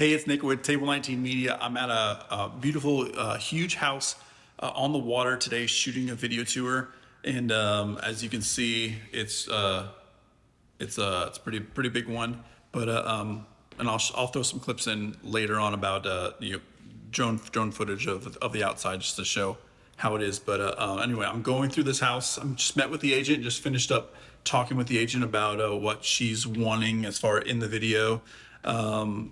Hey, it's Nick with Table19 Media. I'm at a beautiful, huge house on the water today, shooting a video tour. And as you can see, it's a pretty big one. But and I'll throw some clips in later on about drone footage of the outside just to show how it is. But anyway, I'm going through this house. I'm just met with the agent, just finished up talking with the agent about what she's wanting as far in the video. And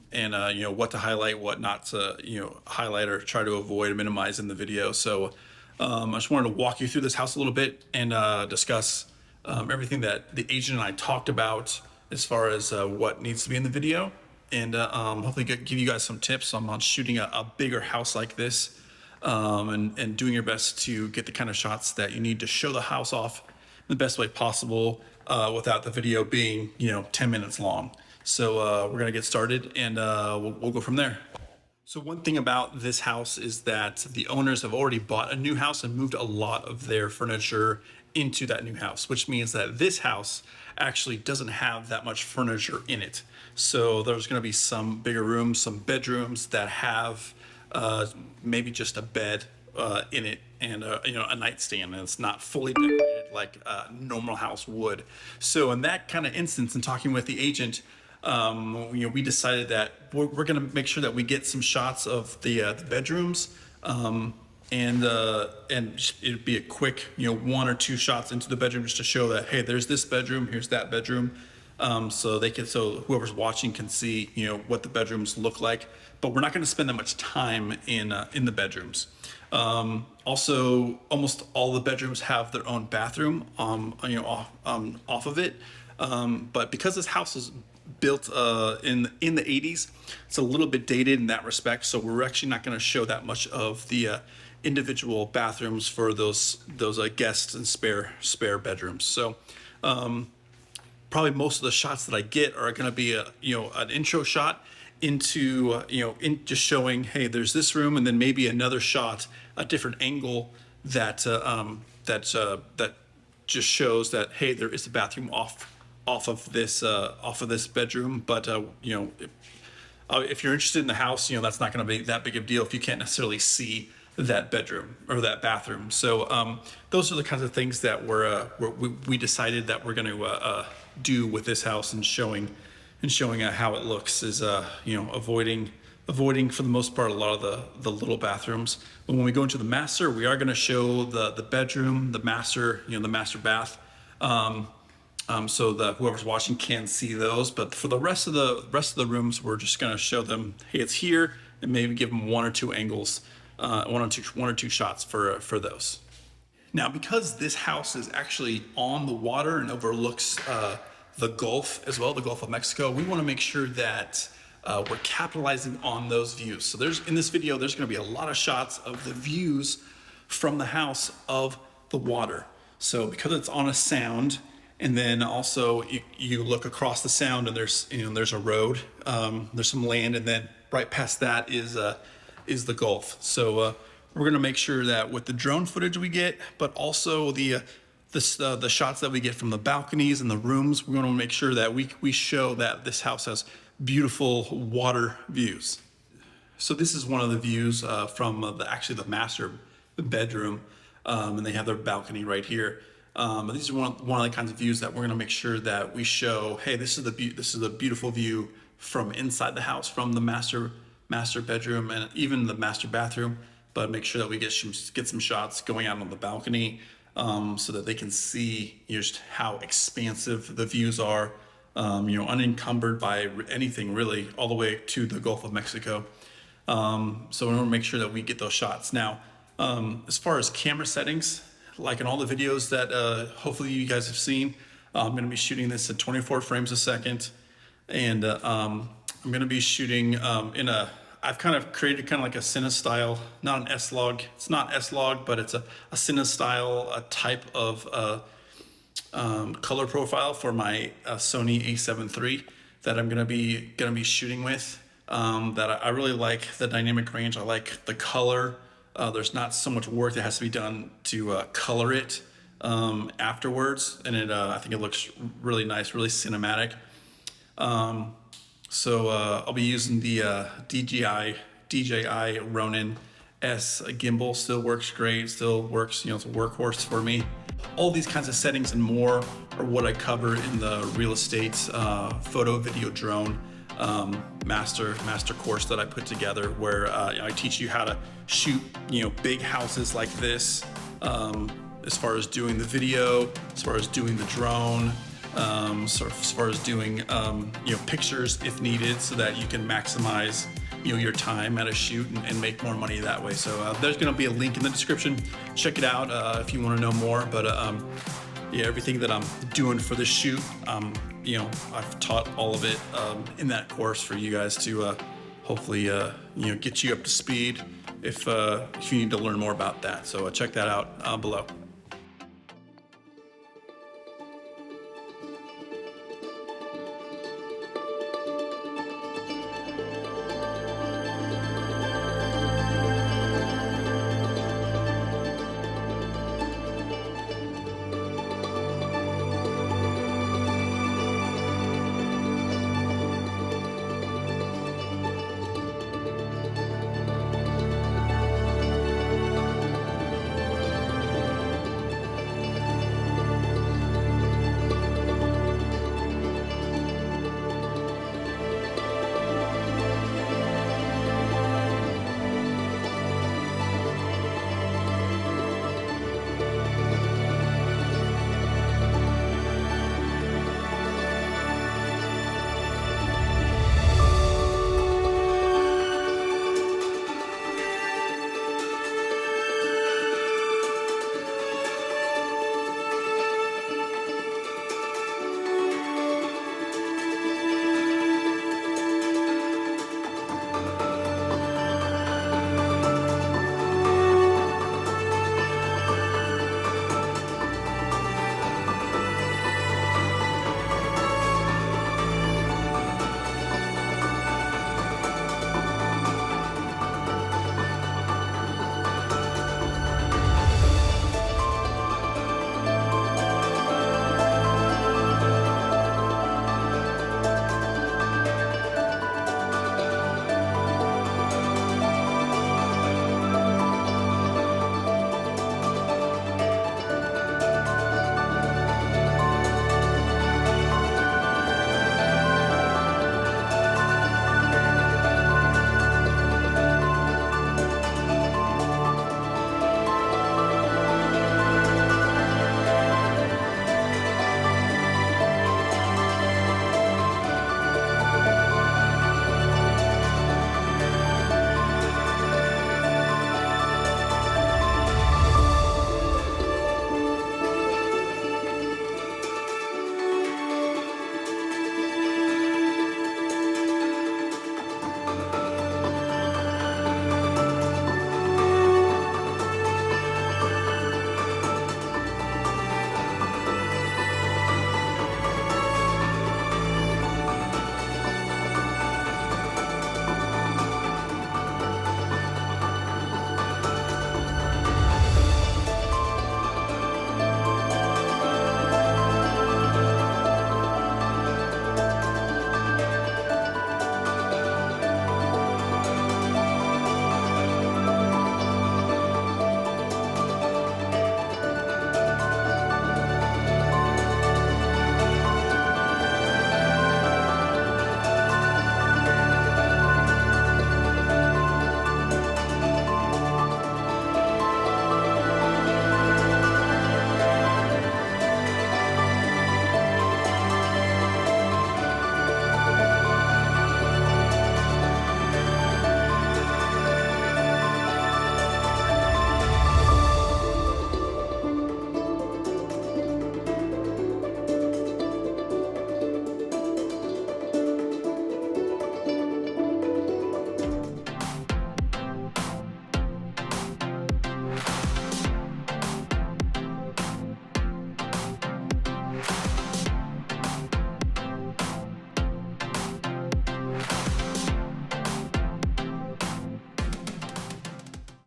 what to highlight, what not to highlight or try to avoid, minimize in the video. So I just wanted to walk you through this house a little bit and discuss everything that the agent and I talked about as far as what needs to be in the video, and hopefully give you guys some tips on shooting a bigger house like this, and doing your best to get the kind of shots that you need to show the house off in the best way possible without the video being 10 minutes long. So we're gonna get started, and we'll go from there. So one thing about this house is that the owners have already bought a new house and moved a lot of their furniture into that new house, which means that this house actually doesn't have that much furniture in it. So there's gonna be some bigger rooms, some bedrooms that have maybe just a bed in it and a nightstand, and it's not fully decorated like a normal house would. So in that kind of instance, in talking with the agent, we decided that we're going to make sure that we get some shots of the bedrooms, and it'd be a quick, one or two shots into the bedroom just to show that, hey, there's this bedroom, here's that bedroom, so whoever's watching can see, what the bedrooms look like. But we're not going to spend that much time in the bedrooms. Also, almost all the bedrooms have their own bathroom, off of it. But because this house is built in the 80s, it's a little bit dated in that respect. So we're actually not going to show that much of the individual bathrooms for those guest and spare bedrooms. So probably most of the shots that I get are going to be an intro shot into in just showing, hey, there's this room, and then maybe another shot, a different angle that just shows that, hey, there is a bathroom off of this bedroom. But if you're interested in the house, that's not going to be that big of a deal if you can't necessarily see that bedroom or that bathroom. So those are the kinds of things that we decided that we're going to do with this house, and showing how it looks is avoiding for the most part a lot of the little bathrooms. But when we go into the master, we are going to show the bedroom, the master, the master bath, so that whoever's watching can see those. But for the rest of the rooms, we're just going to show them, hey, it's here, and maybe give them one or two angles, one or two shots for those. Now, because this house is actually on the water and overlooks the Gulf as well, the Gulf of Mexico, we want to make sure that we're capitalizing on those views. So in this video, there's going to be a lot of shots of the views from the house of the water. So because it's on a sound, and then also you look across the sound, and there's a road, there's some land, and then right past that is the Gulf. So we're going to make sure that with the drone footage we get, but also the shots that we get from the balconies and the rooms, we're going to make sure that we show that this house has beautiful water views. So this is one of the views from the master bedroom, and they have their balcony right here. But these are one of the kinds of views that we're going to make sure that we show, hey, this is a beautiful view from inside the house, from the master bedroom, and even the master bathroom. But make sure that we get some shots going out on the balcony, so that they can see just how expansive the views are, unencumbered by anything really, all the way to the Gulf of Mexico. So we want to make sure that we get those shots. Now, as far as camera settings, like in all the videos that hopefully you guys have seen, I'm going to be shooting this at 24 frames a second, and I'm going to be shooting I've kind of created kind of like a Cine style, not an S-Log. It's not S-Log, but it's a Cine style type of color profile for my Sony a7 III that I'm gonna be shooting with. That I really like the dynamic range. I like the color. There's not so much work that has to be done to color it afterwards, and I think it looks really nice, really cinematic. So I'll be using the DJI Ronin S gimbal. Still works great. Still works, it's a workhorse for me. All these kinds of settings and more are what I cover in the real estate photo video drone master course that I put together, where I teach you how to shoot big houses like this, as far as doing the video, as far as doing the drone, as far as doing pictures if needed, so that you can maximize your time at a shoot and make more money that way. So there's going to be a link in the description. Check it out if you want to know more. But yeah, everything that I'm doing for this shoot, I've taught all of it in that course for you guys to hopefully get you up to speed if you need to learn more about that. So check that out below.